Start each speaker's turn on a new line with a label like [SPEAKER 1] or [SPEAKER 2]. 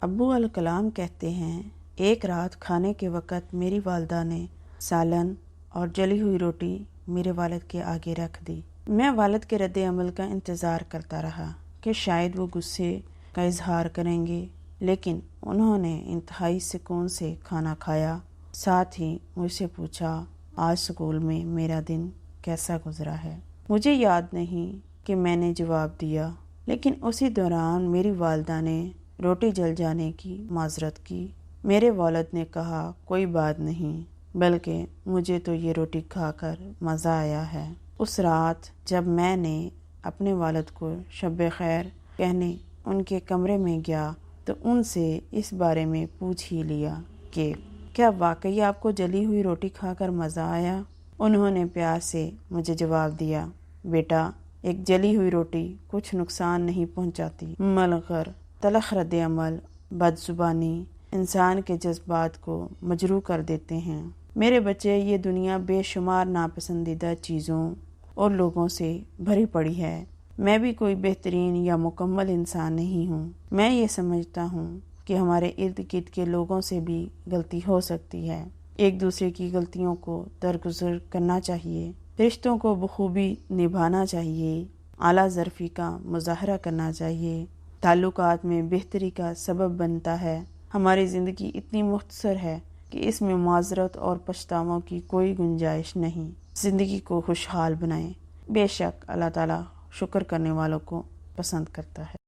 [SPEAKER 1] ابو الکلام کہتے ہیں، ایک رات کھانے کے وقت میری والدہ نے سالن اور جلی ہوئی روٹی میرے والد کے آگے رکھ دی۔ میں والد کے رد عمل کا انتظار کرتا رہا کہ شاید وہ غصے کا اظہار کریں گے، لیکن انہوں نے انتہائی سکون سے کھانا کھایا۔ ساتھ ہی مجھ سے پوچھا، آج اسکول میں میرا دن کیسا گزرا ہے؟ مجھے یاد نہیں کہ میں نے جواب دیا، لیکن اسی دوران میری والدہ نے روٹی جل جانے کی معذرت کی۔ میرے والد نے کہا، کوئی بات نہیں، بلکہ مجھے تو یہ روٹی کھا کر مزہ آیا ہے۔ اس رات جب میں نے اپنے والد کو شب خیر کہنے ان کے کمرے میں گیا تو ان سے اس بارے میں پوچھ ہی لیا کہ کیا واقعی آپ کو جلی ہوئی روٹی کھا کر مزہ آیا؟ انہوں نے پیار سے مجھے جواب دیا، بیٹا، ایک جلی ہوئی روٹی کچھ نقصان نہیں پہنچاتی، مگر تلخ رد عمل، بد زبانی انسان کے جذبات کو مجروح کر دیتے ہیں۔ میرے بچے، یہ دنیا بے شمار ناپسندیدہ چیزوں اور لوگوں سے بھری پڑی ہے۔ میں بھی کوئی بہترین یا مکمل انسان نہیں ہوں۔ میں یہ سمجھتا ہوں کہ ہمارے ارد گرد کے لوگوں سے بھی غلطی ہو سکتی ہے۔ ایک دوسرے کی غلطیوں کو درگزر کرنا چاہیے، رشتوں کو بخوبی نبھانا چاہیے، اعلیٰ ظرفی کا مظاہرہ کرنا چاہیے، تعلقات میں بہتری کا سبب بنتا ہے۔ ہماری زندگی اتنی مختصر ہے کہ اس میں معذرت اور پچھتاووں کی کوئی گنجائش نہیں۔ زندگی کو خوشحال بنائیں۔ بے شک اللہ تعالیٰ شکر کرنے والوں کو پسند کرتا ہے۔